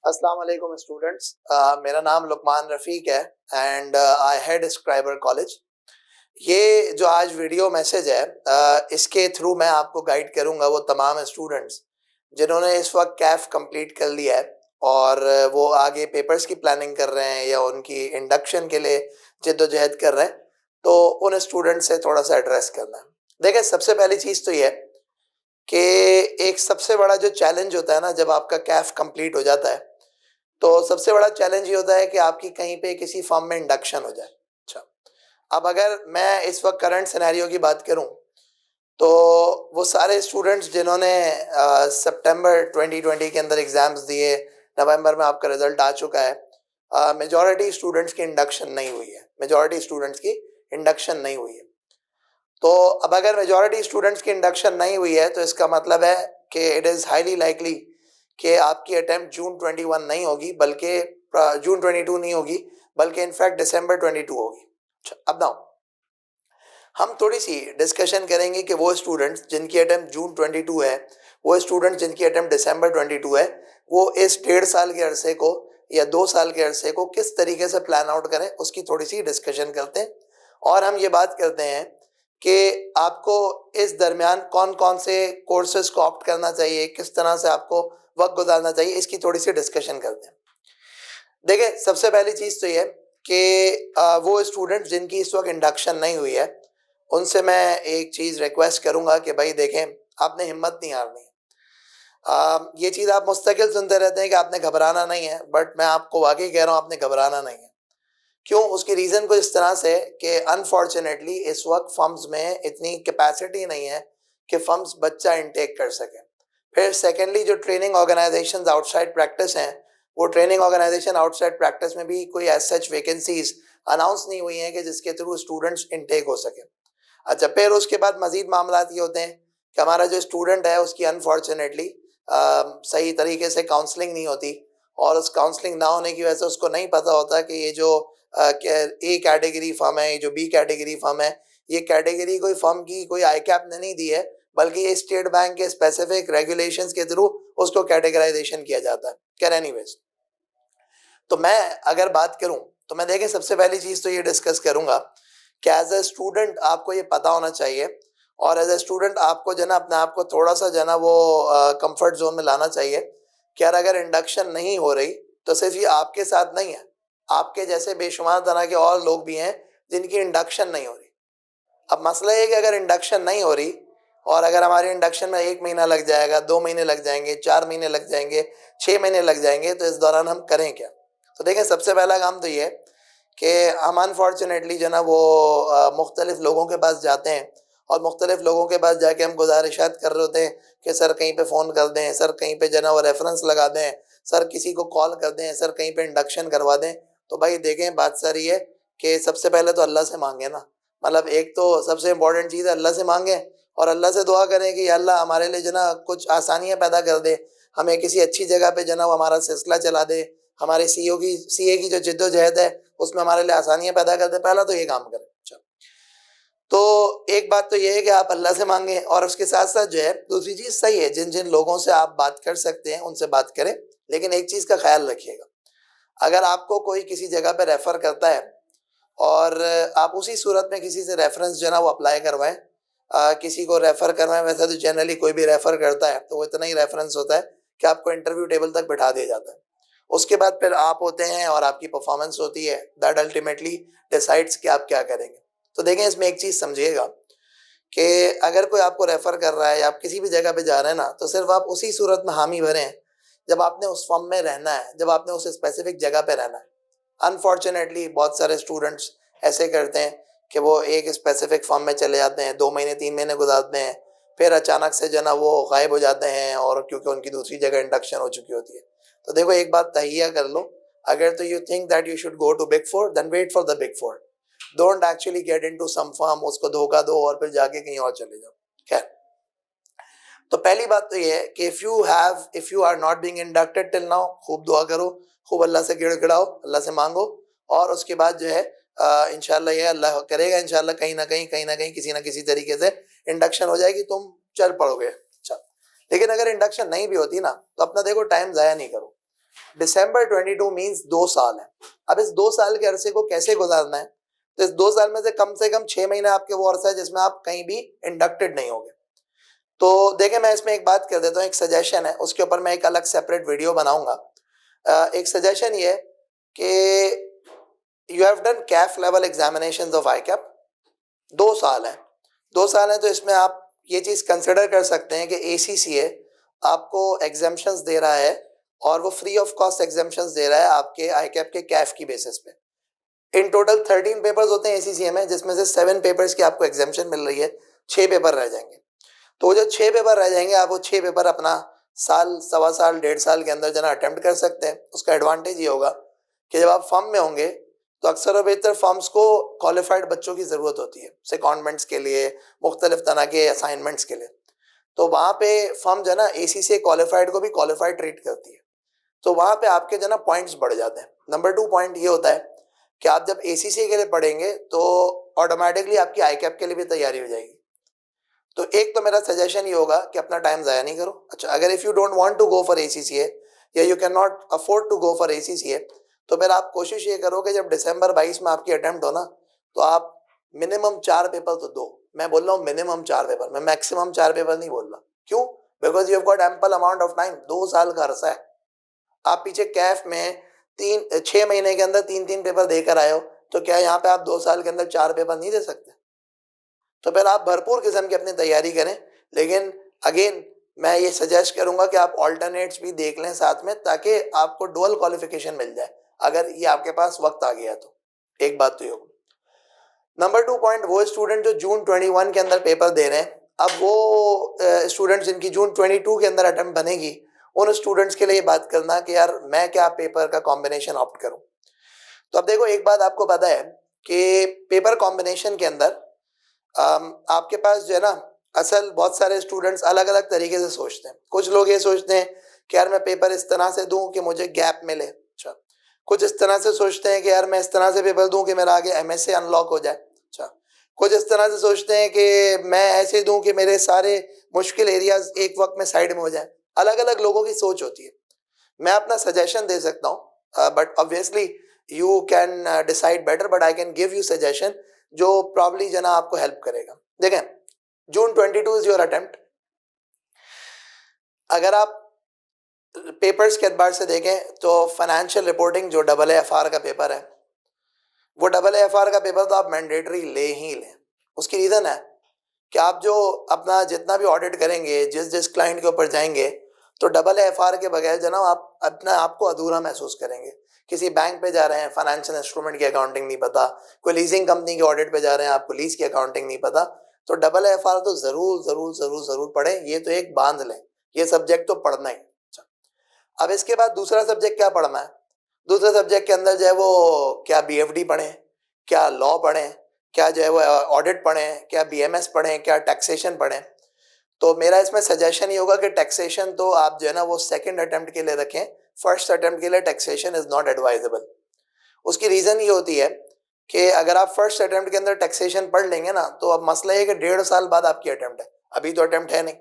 अस्सलाम वालेकुम स्टूडेंट्स। मेरा नाम लुकमान रफ़ीक है and I head scriber college. ये जो आज वीडियो मैसेज है, इसके थ्रू मैं आपको गाइड करूंगा वो तमाम स्टूडेंट्स जिन्होंने इस वक्त कैफ कंप्लीट कर लिया है और वो आगे पेपर्स की प्लानिंग कर रहे हैं या उनकी इंडक्शन के लिए जद्दोजहद कर रहे हैं। तो उन स्टूडेंट से थोड़ा सा एड्रेस करना है। देखिए, सबसे पहली चीज़ तो ये है कि एक सबसे बड़ा जो चैलेंज होता है ना, जब आपका कैफ कंप्लीट हो जाता है तो सबसे बड़ा चैलेंज ये होता है कि आपकी कहीं पे किसी फॉर्म में इंडक्शन हो जाए। अच्छा, अब अगर मैं इस वक्त करंट सिनेरियो की बात करूं तो वो सारे स्टूडेंट्स जिन्होंने सितंबर 2020 के अंदर एग्जाम्स दिए, नवंबर में आपका रिजल्ट आ चुका है, मेजॉरिटी स्टूडेंट्स की इंडक्शन नहीं हुई है। मेजॉरिटी स्टूडेंट्स की इंडक्शन नहीं हुई है। तो अब अगर मेजॉरिटी स्टूडेंट्स की इंडक्शन नहीं हुई है तो इसका मतलब है कि इट इज़ हाईली लाइकली कि आपकी अटेम्प्ट जून 21 नहीं होगी, बल्कि जून 22 नहीं होगी, बल्कि इनफैक्ट दिसंबर 22 होगी। अच्छा, अब नाउ हम थोड़ी सी डिस्कशन करेंगे कि वो स्टूडेंट्स जिनकी अटेम्प्ट जून 22 है, वो स्टूडेंट्स जिनकी अटेम्प्ट दिसंबर 22 है, वो इस 1.5 साल के अरसे को या 2 साल के अरसे को किस तरीके से प्लान आउट करें, उसकी थोड़ी सी डिस्कशन करते हैं। और हम ये बात करते हैं कि आपको इस दरमियान कौन कौन से कोर्सेज को ऑप्ट करना चाहिए, किस तरह से आपको वक्त गुजारना चाहिए, इसकी थोड़ी सी डिस्कशन करते हैं। देखिए, सबसे पहली चीज़ तो ये कि वो स्टूडेंट जिनकी इस वक्त इंडक्शन नहीं हुई है, उनसे मैं एक चीज़ रिक्वेस्ट करूंगा कि भाई देखें, आपने हिम्मत नहीं हारनी है। ये चीज़ आप मुस्तकिल सुनते रहते हैं कि आपने घबराना नहीं है, बट मैं आपको वाकई कह रहा हूँ, आपने घबराना नहीं है। क्यों? उसकी रीज़न को इस तरह से कि अनफॉर्चुनेटली इस वक्त फर्म्स में इतनी कैपेसिटी नहीं है कि फर्म्स बच्चा इनटेक कर सकें। फिर सेकेंडली, जो ट्रेनिंग ऑर्गेनाइजेशंस आउटसाइड प्रैक्टिस हैं, वो ट्रेनिंग ऑर्गेनाइजेशन आउटसाइड प्रैक्टिस में भी कोई एज सच वैकेंसीज अनाउंस नहीं हुई हैं कि जिसके थ्रू स्टूडेंट्स इनटेक हो सके। अच्छा, फिर उसके बाद मजीद मामला ये होते हैं कि हमारा जो स्टूडेंट है उसकी अनफॉर्चुनेटली सही तरीके से काउंसलिंग नहीं होती, और उस काउंसलिंग ना होने की वजह से उसको नहीं पता होता कि ये जो ए कैटेगरी फर्म है, ये जो बी कैटेगरी फर्म है, ये कैटेगरी कोई फर्म की कोई आई कैप ने नहीं दी है, बल्कि ये स्टेट बैंक के स्पेसिफिक रेगुलेशंस के थ्रू उसको कैटेगराइजेशन किया जाता है। खैर एनीवेज, तो मैं अगर बात करूं तो मैं देखें, सबसे पहली चीज़ तो ये डिस्कस करूंगा कि एज ए स्टूडेंट आपको ये पता होना चाहिए, और एज ए स्टूडेंट आपको जो ना अपने आप को थोड़ा सा जो ना वो कंफर्ट जोन में लाना चाहिए कि यार अगर इंडक्शन नहीं हो रही तो सिर्फ ये आपके साथ नहीं है, आपके जैसे बेशुमार तरह के और लोग भी हैं जिनकी इंडक्शन नहीं हो रही। अब मसला ये है कि अगर इंडक्शन नहीं हो रही, और अगर हमारी इंडक्शन में 1 महीना लग जाएगा, 2 महीने लग जाएंगे, 4 महीने लग जाएंगे, 6 महीने लग जाएंगे, तो इस दौरान हम करें क्या? तो देखें, सबसे पहला काम तो ये है कि हम अनफॉर्चुनेटली जो ना वो मुख्तलिफ लोगों के पास जाते हैं, और मुख्तलिफ लोगों के पास जाके हम गुजारिशात कर रहे होते हैं कि सर कहीं पे फ़ोन कर दें, सर कहीं पे जो ना वो रेफरेंस लगा दें, सर किसी को कॉल कर दें, सर कहीं पे इंडक्शन करवा दें। तो भाई देखें, बात सारी है कि सबसे पहले तो अल्लाह से मांगे ना, मतलब एक तो सबसे इम्पोर्टेंट चीज़ है अल्लाह से मांगे, और अल्लाह से दुआ करें कि अल्लाह हमारे लिए जो ना कुछ आसानियाँ पैदा कर दे, हमें किसी अच्छी जगह पे जो ना वो हमारा सिलसिला चला दे, हमारे सीए की जो जिद्दोजहद है उसमें हमारे लिए आसानियाँ पैदा कर दे। पहला तो ये काम करें। अच्छा, तो एक बात तो ये है कि आप अल्लाह से मांगें, और उसके साथ साथ जो है दूसरी चीज़ सही है, जिन जिन लोगों से आप बात कर सकते हैं उनसे बात करें, लेकिन एक चीज़ का ख्याल रखिएगा, अगर आपको कोई किसी जगह पे रेफ़र करता है और आप उसी सूरत में किसी से रेफरेंस जो है ना वो अप्लाई करवाएं, किसी को रेफ़र करवाएं। वैसे तो जनरली कोई भी रेफ़र करता है तो वो इतना ही रेफरेंस होता है कि आपको इंटरव्यू टेबल तक बिठा दिया जाता है। उसके बाद फिर आप होते हैं और आपकी परफॉर्मेंस होती है, दैट अल्टीमेटली डिसाइड्स कि आप क्या करेंगे। तो देखें, इसमें एक चीज़ समझिएगा कि अगर कोई आपको रेफ़र कर रहा है या आप किसी भी जगह पे जा रहे हैं ना, तो सिर्फ आप उसी सूरत में हामी भरें जब आपने उस फॉर्म में रहना है, जब आपने उस स्पेसिफिक जगह पे रहना है। अनफॉर्चुनेटली बहुत सारे स्टूडेंट्स ऐसे करते हैं कि वो एक स्पेसिफिक फॉर्म में चले जाते हैं, 2 महीने 3 महीने गुजारते हैं, फिर अचानक से जो ना वो गायब हो जाते हैं, और क्योंकि उनकी दूसरी जगह इंडक्शन हो चुकी होती है। तो देखो, एक बात तहिया कर लो, अगर तो you think that you should go to big four, then wait for the big four. Don't actually get into some firm, उसको धोखा दो और फिर जाके कहीं और चले जाओ। खैर, तो पहली बात तो ये है कि if you are not being inducted till now, खूब दुआ करो, खूब अल्लाह से गिड़गिड़ाओ, अल्लाह से मांगो, और उसके बाद जो है इंशाल्लाह ये अल्लाह करेगा, इंशाल्लाह कहीं ना कहीं किसी ना किसी तरीके से इंडक्शन हो जाएगी, तुम चल पड़ोगे। अच्छा, लेकिन अगर इंडक्शन नहीं भी होती ना, तो अपना देखो टाइम ज़ाया नहीं करो। दिसंबर 22 मीन्स 2 साल है। अब इस 2 साल के अरसे को कैसे गुजारना है, तो इस 2 साल में से कम 6 महीने आपके वो अरसा है जिसमें आप कहीं भी इंडक्टेड नहीं होगे। तो देखें, मैं इसमें एक बात कर देता हूँ, एक सजेशन है, उसके ऊपर मैं एक अलग सेपरेट वीडियो बनाऊंगा। एक सजेशन ये है कि you have done Kaif level examinations of I cap, 2 साल है, 2 साल है, तो इसमें आप ये चीज़ कंसिडर कर सकते हैं कि ACCA आपको एग्जाम्पशंस दे रहा है और वो फ्री ऑफ कॉस्ट एग्जाम्पशंस दे रहा है आपके आई कैप के कैफ की बेसिस पे। इन टोटल 13 पेपर्स होते हैं ACCA में, जिसमें से 7 पेपर्स की आपको एग्जाम्पशन मिल रही है, 6 पेपर रह जाएंगे। तो वो जो 6 पेपर रह जाएंगे, आप वो 6 पेपर अपना साल, सवा साल, 1.5 साल के अंदर जना अटेम्प्ट कर सकते हैं। उसका एडवांटेज ये होगा कि जब आप फर्म में होंगे तो अक्सर और बेहतर फर्म्स को क्वालिफाइड बच्चों की ज़रूरत होती है, सेकॉन्डमेंट्स के लिए, मुख्तलिफ तरह के असाइनमेंट्स के लिए। तो वहाँ पे फर्म जो है ना ACCA क्वालिफाइड को भी क्वालिफाइड ट्रीट करती है, तो वहाँ पे आपके जो ना पॉइंट्स बढ़ जाते हैं। नंबर 2 पॉइंट ये होता है कि आप जब ACCA के लिए पढ़ेंगे तो ऑटोमेटिकली आपकी आई कैप के लिए भी तैयारी हो जाएगी। तो एक तो मेरा सजेशन ये होगा कि अपना टाइम ज़ाया नहीं करो। अच्छा, अगर if you don't want to go for ACCA या you can not afford to go for ACCA, तो फिर आप कोशिश ये करो कि जब दिसंबर 22 में आपकी अटेम्प्ट हो ना, तो आप मिनिमम 4 पेपर तो दो। मैं बोल रहा हूँ मिनिमम 4 पेपर, मैं मैक्सिमम 4 पेपर नहीं बोल रहा। क्यों? Because you have got ample amount of time, 2 साल का अरसा है। आप पीछे कैफ में 6 महीने के अंदर 3 पेपर देकर आए हो, तो क्या यहाँ पे आप 2 साल के अंदर 4 पेपर नहीं दे सकते? तो फिर आप भरपूर किस्म की अपनी तैयारी करें। लेकिन अगेन मैं ये सजेस्ट करूंगा कि आप ऑल्टरनेट्स भी देख लें साथ में, ताकि आपको डुअल क्वालिफिकेशन मिल जाए अगर ये आपके पास वक्त आ गया तो। एक बात तो ये होगी। नंबर 2 पॉइंट, वो स्टूडेंट जो जून 21 के अंदर पेपर दे रहे हैं, अब वो स्टूडेंट्स जिनकी जून 22 के अंदर अटेम्प्ट बनेगी, उन स्टूडेंट्स के लिए बात करना कि यार मैं क्या पेपर का कॉम्बिनेशन ऑप्ट करूं। तो अब देखो, एक बात आपको पता है कि पेपर कॉम्बिनेशन के अंदर आपके पास जो है ना, असल बहुत सारे स्टूडेंट्स अलग अलग तरीके से सोचते हैं। कुछ लोग ये सोचते हैं कि यार मैं पेपर इस तरह से दूं कि मुझे गैप मिले। अच्छा, कुछ इस तरह से सोचते हैं कि यार मैं इस तरह से पेपर दूं कि मेरा आगे MSc अनलॉक हो जाए। अच्छा, कुछ इस तरह से सोचते हैं कि मैं ऐसे दूं कि मेरे सारे मुश्किल एरियाज एक वक्त में साइड में हो जाए। अलग अलग लोगों की सोच होती है। मैं अपना सजेशन दे सकता हूँ, but obviously you can decide better, but I can give you suggestion जो प्रॉब्ली जना आपको हेल्प करेगा। देखें, जून 22 इज योर अटेम्प्ट। अगर आप पेपर्स के एतबार से देखें तो फाइनेंशियल रिपोर्टिंग जो AAFR का पेपर है, वो AAFR का पेपर तो आप मैंडेटरी ले ही लें। उसकी रीज़न है कि आप जो अपना जितना भी ऑडिट करेंगे, जिस जिस क्लाइंट के ऊपर जाएंगे, तो AAFR के बगैर जनाब आप अपना आपको अधूरा महसूस करेंगे। किसी बैंक पे जा रहे हैं, फाइनेंशियल इंस्ट्रूमेंट की अकाउंटिंग नहीं पता, कोई लीजिंग कंपनी के ऑडिट पे जा रहे हैं, आपको लीज की अकाउंटिंग नहीं पता, तो AAFR तो ज़रूर ज़रूर ज़रूर ज़रूर पढ़ें। ये तो एक बांध लें, ये सब्जेक्ट तो पढ़ना ही। अच्छा, अब इसके बाद दूसरा सब्जेक्ट क्या पढ़ना है? दूसरे सब्जेक्ट के अंदर जो है वो क्या BFD पढ़ें, क्या लॉ पढ़ें, क्या जो है वो ऑडिट पढ़ें, क्या BMS पढ़ें, क्या टैक्सेशन पढ़ें? तो मेरा इसमें सजेशन ये होगा कि टैक्सेशन तो आप जो है ना वो सेकंड अटेम्प्ट के लिए रखें। फर्स्ट अटेम्प्ट के लिए टैक्सेशन इज़ नॉट एडवाइजेबल। उसकी रीज़न ये होती है कि अगर आप फर्स्ट अटेम्प्ट के अंदर टैक्सेशन पढ़ लेंगे ना, तो अब मसला ये है कि 1.5 साल बाद आपकी अटेम्प्ट है, अभी तो अटेम्प्ट है नहीं।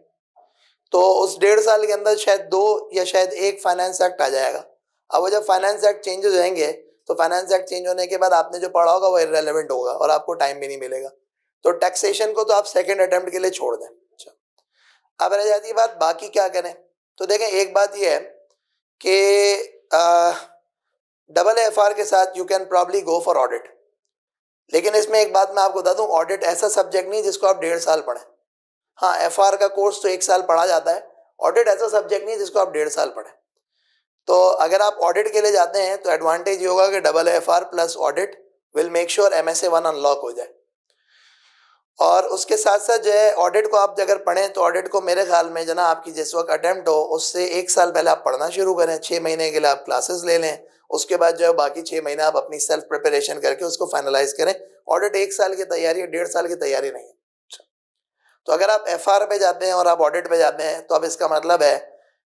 तो उस 1.5 साल के अंदर शायद 2 या शायद 1 फाइनेंस एक्ट आ जाएगा। अब वो जब फाइनेंस एक्ट चेंजेस होंगे, तो फाइनेंस एक्ट चेंज होने के बाद आपने जो पढ़ा होगा वो इररेलेवेंट होगा और आपको टाइम भी नहीं मिलेगा। तो टैक्सेशन को तो आप सेकंड अटेम्प्ट के लिए छोड़ दें। अच्छा, अब रह जाती है बात बाकी क्या करें। तो देखें, एक बात ये है कि AAFR के साथ you can probably go for audit. लेकिन इसमें एक बात मैं आपको बता दूं, ऑडिट ऐसा सब्जेक्ट नहीं जिसको आप 1.5 साल पढ़ें। हाँ, FR का कोर्स तो 1 साल पढ़ा जाता है, ऑडिट ऐसा सब्जेक्ट नहीं जिसको आप 1.5 साल पढ़ें। तो अगर आप ऑडिट के लिए जाते हैं तो एडवांटेज ये होगा कि AAFR plus audit will make sure MSA 1 unlock हो जाए। और उसके साथ साथ जो है ऑडिट को आप अगर पढ़ें तो ऑडिट को मेरे ख्याल में जना आपकी जिस वक्त अटेम्प्ट हो उससे 1 साल पहले आप पढ़ना शुरू करें। 6 महीने के लिए आप क्लासेस ले लें, उसके बाद जो है बाकी 6 महीने आप अपनी सेल्फ प्रिपरेशन करके उसको फाइनलाइज करें। ऑडिट 1 साल की तैयारी है, 1.5 साल की तैयारी नहीं है। तो अगर आप FR पे जाते हैं और आप ऑडिट पे जाते हैं तो अब इसका मतलब है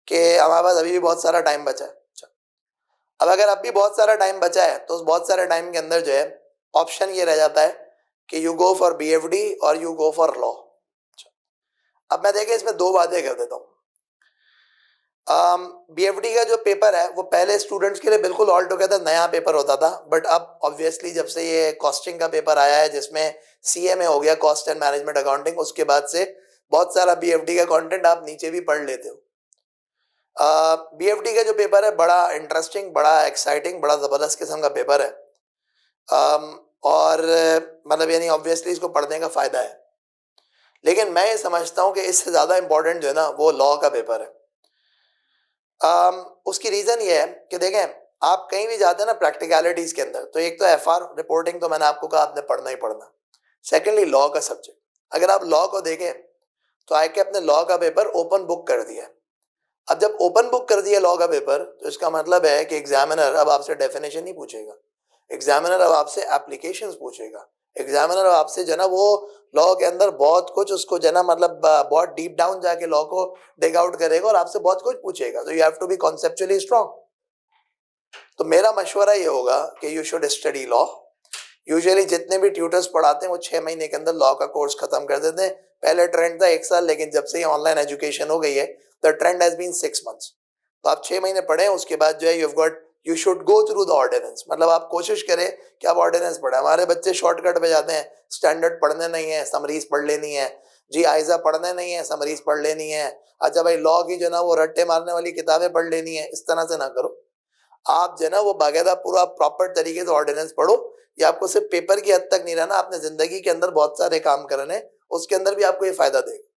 कि हमारे पास अभी भी बहुत सारा टाइम बचा है। अब अगर अब भी बहुत सारा टाइम बचा है तो उस बहुत सारे टाइम के अंदर जो है ऑप्शन ये रह जाता है कि यू गो फॉर BFD और यू गो फॉर लॉ। अब मैं देखें इसमें 2 बातें कर देता हूँ। BFD का जो पेपर है वो पहले स्टूडेंट्स के लिए बिल्कुल ऑल टुगेदर नया पेपर होता था, बट अब ऑब्वियसली जब से ये कॉस्टिंग का पेपर आया है जिसमें CMA हो गया, कॉस्ट एंड मैनेजमेंट अकाउंटिंग, उसके बाद से बहुत सारा BFD का कंटेंट आप नीचे भी पढ़ लेते हो। BFD का जो पेपर है बड़ा इंटरेस्टिंग, बड़ा एक्साइटिंग, बड़ा ज़बरदस्त किस्म का पेपर है। और मतलब यानी ऑब्वियसली इसको पढ़ने का फ़ायदा है, लेकिन मैं ये समझता हूँ कि इससे ज़्यादा इम्पोर्टेंट जो है ना वो लॉ का पेपर है। उसकी रीज़न ये है कि देखें, आप कहीं भी जाते हैं ना प्रैक्टिकलिटीज़ के अंदर, तो एक तो FR रिपोर्टिंग तो मैंने आपको कहा आपने पढ़ना ही पढ़ना। सेकेंडली लॉ का सब्जेक्ट, अगर आप लॉ को देखें तो आके अपने लॉ का पेपर ओपन बुक कर दिया। अब जब ओपन बुक कर दिया लॉ का पेपर, तो इसका मतलब है कि एग्जामिनर अब आपसे डेफिनेशन नहीं पूछेगा, एग्जामिनर अब आपसे एप्लीकेशंस पूछेगा, एग्जामिनर अब आपसे जो ना वो लॉ के अंदर बहुत कुछ उसको जो ना मतलब बहुत डीप डाउन जाके लॉ को डिग आउट करेगा और आपसे बहुत कुछ पूछेगा। तो you have to be conceptually strong. तो मेरा मशवरा ये होगा कि you should study law. Usually जितने भी ट्यूटर्स पढ़ाते हैं वो 6 महीने के अंदर लॉ का कोर्स खत्म कर देते हैं। पहले ट्रेंड था 1 साल, लेकिन जब से ये ऑनलाइन एजुकेशन हो गई है the trend has been 6 months. तो आप 6 महीने पढ़े, उसके बाद जो है you should go through the ordinance, मतलब आप कोशिश करें कि आप ऑर्डिनेंस पढ़े। हमारे बच्चे शॉर्टकट पे जाते हैं, स्टैंडर्ड पढ़ने नहीं है, समरीज पढ़ लेनी है जी, आइजा पढ़ने नहीं है, समरीज पढ़ लेनी है। अच्छा भाई लॉ की जो ना वो रट्टे मारने वाली किताबें पढ़ लेनी है, इस तरह से ना करो। आप जो ना वो बाकायदा पूरा प्रॉपर तरीके से ऑर्डिनेंस पढ़ो। ये आपको सिर्फ पेपर की हद तक नहीं रहना, आपने जिंदगी के अंदर बहुत सारे काम करने, उसके अंदर भी आपको ये फायदा देगा।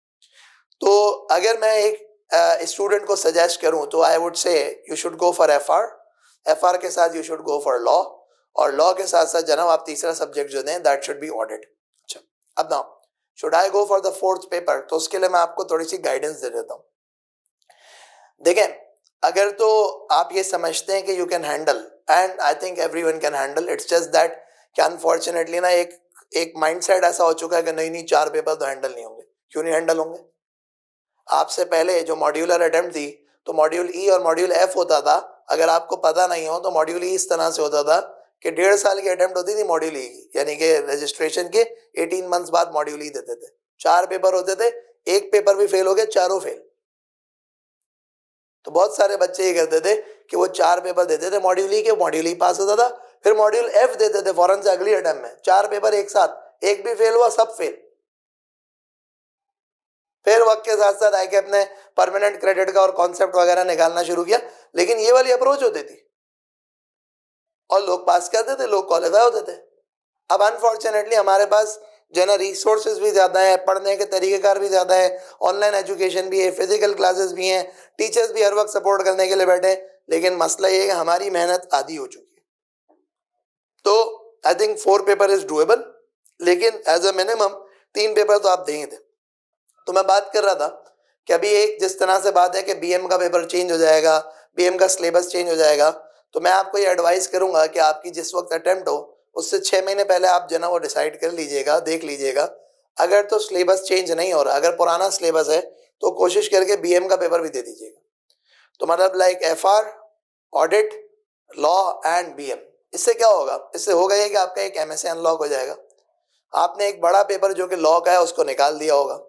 तो अगर मैं एक स्टूडेंट को सजेस्ट करूं तो I would say you should go for FR के साथ you should go for law, और लॉ के साथ साथ जनाब आप तीसरा सब्जेक्ट जो दें दैट शुड बी ऑडिट। अच्छा, अब ना should I go for the fourth paper, तो उसके लिए मैं आपको थोड़ी सी गाइडेंस दे देता हूँ। देखें, अगर तो आप ये समझते हैं कि you can handle, and I think everyone can handle, it's just that कि अनफॉर्चुनेटली ना एक माइंडसेट ऐसा हो चुका है कि नहीं 4 पेपर तो हैंडल नहीं होंगे। क्यों नहीं हैंडल होंगे? आपसे पहले जो मॉड्यूलर अटेम्प्ट थी तो मॉड्यूल E और मॉड्यूल F होता था। अगर आपको पता नहीं हो तो मॉड्यूल E इस तरह से होता था कि 1.5 साल की अटेम्प्ट होती थी मॉड्यूल E की, यानी कि रजिस्ट्रेशन के 18 मंथ्स बाद मॉड्यूल E देते थे। 4 पेपर होते थे, एक पेपर भी फेल हो गया, चारों फेल। तो बहुत सारे बच्चे ये करते थे कि वो 4 पेपर देते थे मॉड्यूल E के, मॉड्यूल E पास होता था, फिर मॉड्यूल F देते थे फौरन से अगली अटेम्प्ट में। 4 पेपर एक साथ, एक भी फेल हुआ, सब फेल। फिर वक्त के साथ साथ आके अपने परमानेंट क्रेडिट का और कॉन्सेप्ट वगैरह निकालना शुरू किया, लेकिन ये वाली अप्रोच होती थी और लोग पास करते थे, लोग क्वालिफाई होते थे। अब अनफॉर्चुनेटली हमारे पास जो है ना रिसोर्सेज भी ज़्यादा है, पढ़ने के तरीक़ेकार भी ज़्यादा है, ऑनलाइन एजुकेशन भी है, फिजिकल क्लासेस भी हैं, टीचर्स भी हर वक्त सपोर्ट करने के लिए बैठे, लेकिन मसला ये है कि हमारी मेहनत आधी हो चुकी है। तो I think 4 paper is doable, लेकिन एज अ मिनिमम 3 पेपर तो आप देंगे। तो मैं बात कर रहा था कि अभी एक जिस तरह से बात है कि BM का पेपर चेंज हो जाएगा, BM का सिलेबस चेंज हो जाएगा, तो मैं आपको ये एडवाइस करूंगा कि आपकी जिस वक्त अटेम्प्ट हो उससे 6 महीने पहले आप जो ना वो डिसाइड कर लीजिएगा, देख लीजिएगा। अगर तो सिलेबस चेंज नहीं हो रहा, अगर पुराना सिलेबस है तो कोशिश करके BM का पेपर भी दे दीजिएगा। तो मतलब like FR, audit, law and BM। इससे क्या होगा? इससे होगा ये कि आपका एक MSc अनलॉक हो जाएगा। आपने एक बड़ा पेपर जो कि लॉ का है उसको निकाल दिया होगा,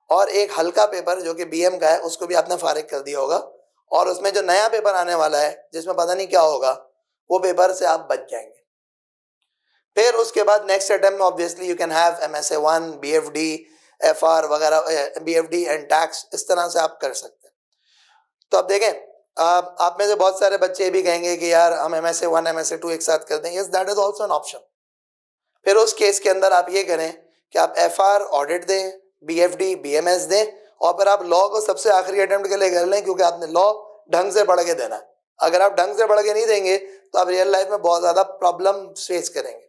और एक हल्का पेपर जो कि BM का है उसको भी आपने फारिग कर दिया होगा, और उसमें जो नया पेपर आने वाला है जिसमें पता नहीं क्या होगा, वो पेपर से आप बच जाएंगे। फिर उसके बाद नेक्स्ट अटेम्प्ट में obviously you can have MSA 1, BFD, FR वगैरह, BFD एंड टैक्स, इस तरह से आप कर सकते हैं। तो अब देखें, आप में से बहुत सारे बच्चे भी कहेंगे कि यार हम MSA 1, MSA 2 एक साथ कर दें। Yes, that is also an option. फिर उस केस के अंदर आप ये करें कि आप FR ऑडिट दें, BFD BMS दें, और फिर आप लॉ को सबसे आखिरी अटेम्प्ट के लिए कर लें, क्योंकि आपने लॉ ढंग से पढ़ के देना है। अगर आप ढंग से पढ़ के नहीं देंगे तो आप रियल लाइफ में बहुत ज़्यादा प्रॉब्लम फेस करेंगे।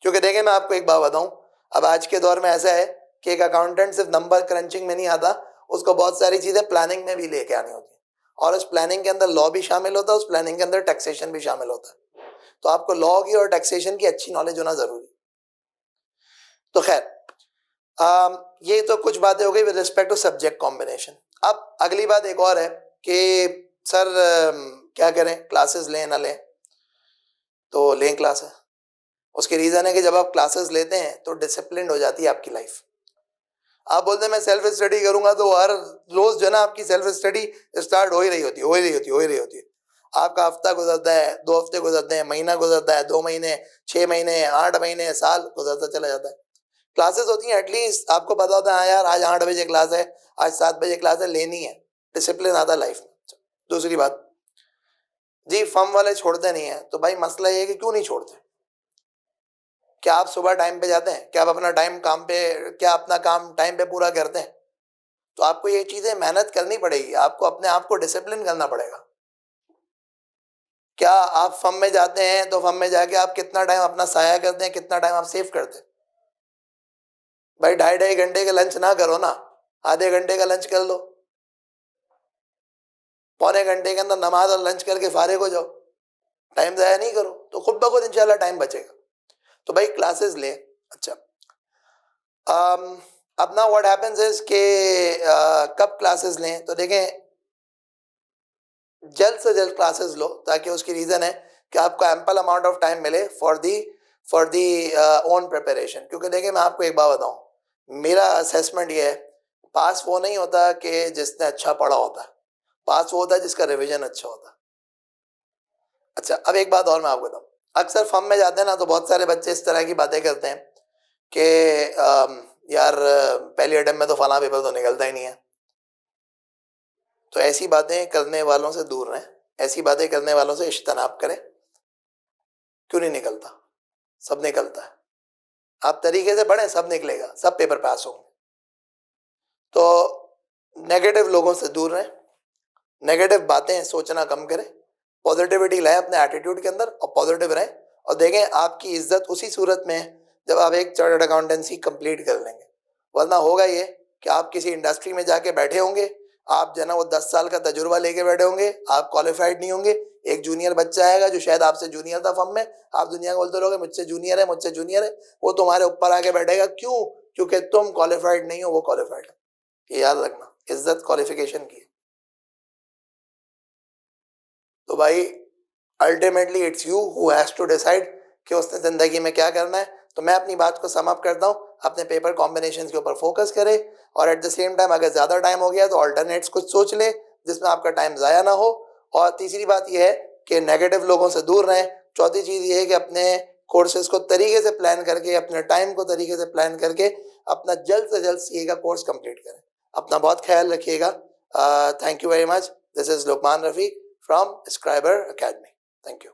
क्योंकि देखें, मैं आपको एक बात बताऊं, अब आज के दौर में ऐसा है कि एक अकाउंटेंट सिर्फ नंबर क्रंचिंग में नहीं आता, उसको बहुत सारी चीज़ें प्लानिंग में भी लेके आनी होती है, और उस प्लानिंग के अंदर लॉ भी शामिल होता है, उस प्लानिंग के अंदर टैक्सेशन भी शामिल होता है। तो आपको लॉ की और टैक्सेशन की अच्छी नॉलेज होना ज़रूरी है। तो खैर, ये तो कुछ बातें हो गई with respect to subject combination. अब अगली बात एक और है कि सर क्या करें, क्लासेस लें ना लें? तो लें क्लासेस। उसकी रीज़न है कि जब आप क्लासेस लेते हैं तो डिसिप्लिन हो जाती है आपकी लाइफ। आप बोलते हैं मैं सेल्फ स्टडी करूंगा, तो हर रोज जो है ना आपकी सेल्फ स्टडी स्टार्ट हो ही रही होती है। आपका हफ्ता गुजरता है, 2 हफ्ते गुजरते हैं, महीना गुजरता है, 2 महीने, 6 महीने, 8 महीने, साल गुजरता चला जाता है। क्लासेस होती हैं, एटलीस्ट आपको पता होता है हाँ यार आज 8 बजे क्लास है, आज 7 बजे क्लास है, लेनी है, डिसिप्लिन आता है लाइफ में। दूसरी बात जी, फर्म वाले छोड़ते नहीं है, तो भाई मसला ये है कि क्यों नहीं छोड़ते? क्या आप सुबह टाइम पे जाते हैं? क्या आप अपना टाइम काम पे, क्या अपना काम टाइम पे पूरा करते हैं? तो आपको ये चीजें मेहनत करनी पड़ेगी, आपको अपने आप को डिसिप्लिन करना पड़ेगा। क्या आप फर्म में जाते हैं तो फर्म में जाके आप कितना टाइम अपना साया करते हैं, कितना टाइम आप सेव करते हैं? भाई 2.5 का लंच ना करो ना, आधे घंटे का लंच कर लो, पौने घंटे के अंदर नमाज और लंच करके फारिग हो जाओ, टाइम ज़ाया नहीं करो, तो खुद ब खुद इंशाल्लाह टाइम बचेगा। तो भाई क्लासेस ले। अच्छा, अब ना व्हाट हैपेंस इज के कब क्लासेस लें? तो देखें, जल्द से जल्द क्लासेस लो, ताकि उसकी रीज़न है कि आपको एम्पल अमाउंट ऑफ टाइम मिले फॉर दी ओन प्रिपरेशन। क्योंकि देखिए मैं आपको एक बात बताऊं, मेरा असेसमेंट ये है, पास वो नहीं होता कि जिसने अच्छा पढ़ा होता है, पास वो होता है जिसका रिवीजन अच्छा होता है। अच्छा, अब एक बात और मैं आपको बताऊं, अक्सर फर्म में जाते हैं ना तो बहुत सारे बच्चे इस तरह की बातें करते हैं कि यार पहली अटेम्प्ट में तो फला पेपर तो निकलता ही नहीं है। तो ऐसी बातें करने वालों से दूर रहें, ऐसी बातें करने वालों से इज्तनाब करें। क्यों नहीं निकलता? सब निकलता है। आप तरीके से पढ़ें, सब निकलेगा, सब पेपर पास होंगे। तो नेगेटिव लोगों से दूर रहें, नेगेटिव बातें सोचना कम करें, पॉजिटिविटी लाएं अपने एटीट्यूड के अंदर और पॉजिटिव रहें। और देखें आपकी इज्जत उसी सूरत में है जब आप एक चार्टर्ड अकाउंटेंसी कंप्लीट कर लेंगे। वरना होगा ये कि आप किसी इंडस्ट्री में जाके बैठे होंगे, आप जो है ना वो 10 साल का तजुर्बा लेके बैठे होंगे, आप क्वालिफाइड नहीं होंगे, एक जूनियर बच्चा आएगा जो शायद आपसे जूनियर था फर्म में, आप दुनिया को बोलते रहोगे मुझसे जूनियर है, मुझसे जूनियर है, वो तुम्हारे ऊपर आके बैठेगा। क्यों? क्योंकि तुम क्वालिफाइड नहीं हो, वो क्वालिफाइड है। ये याद रखना, इज्जत क्वालिफिकेशन की है। तो भाई ultimately it's you who has to decide कि उसने जिंदगी में क्या करना है। तो मैं अपनी बात को सम अप करता हूँ, अपने पेपर कॉम्बिनेशन के ऊपर फोकस करें, और एट द सेम टाइम अगर ज़्यादा टाइम हो गया तो अल्टरनेट्स कुछ सोच ले जिसमें आपका टाइम ज़ाया ना हो। और तीसरी बात यह है कि नेगेटिव लोगों से दूर रहें। चौथी चीज़ ये है कि अपने कोर्सेज को तरीके से प्लान करके, अपने टाइम को तरीके से प्लान करके अपना जल्द से जल्द सीए का कोर्स कंप्लीट करें। अपना बहुत ख्याल रखिएगा। Thank you very much. This is Luqman Rafiq from Scriber academy. Thank you.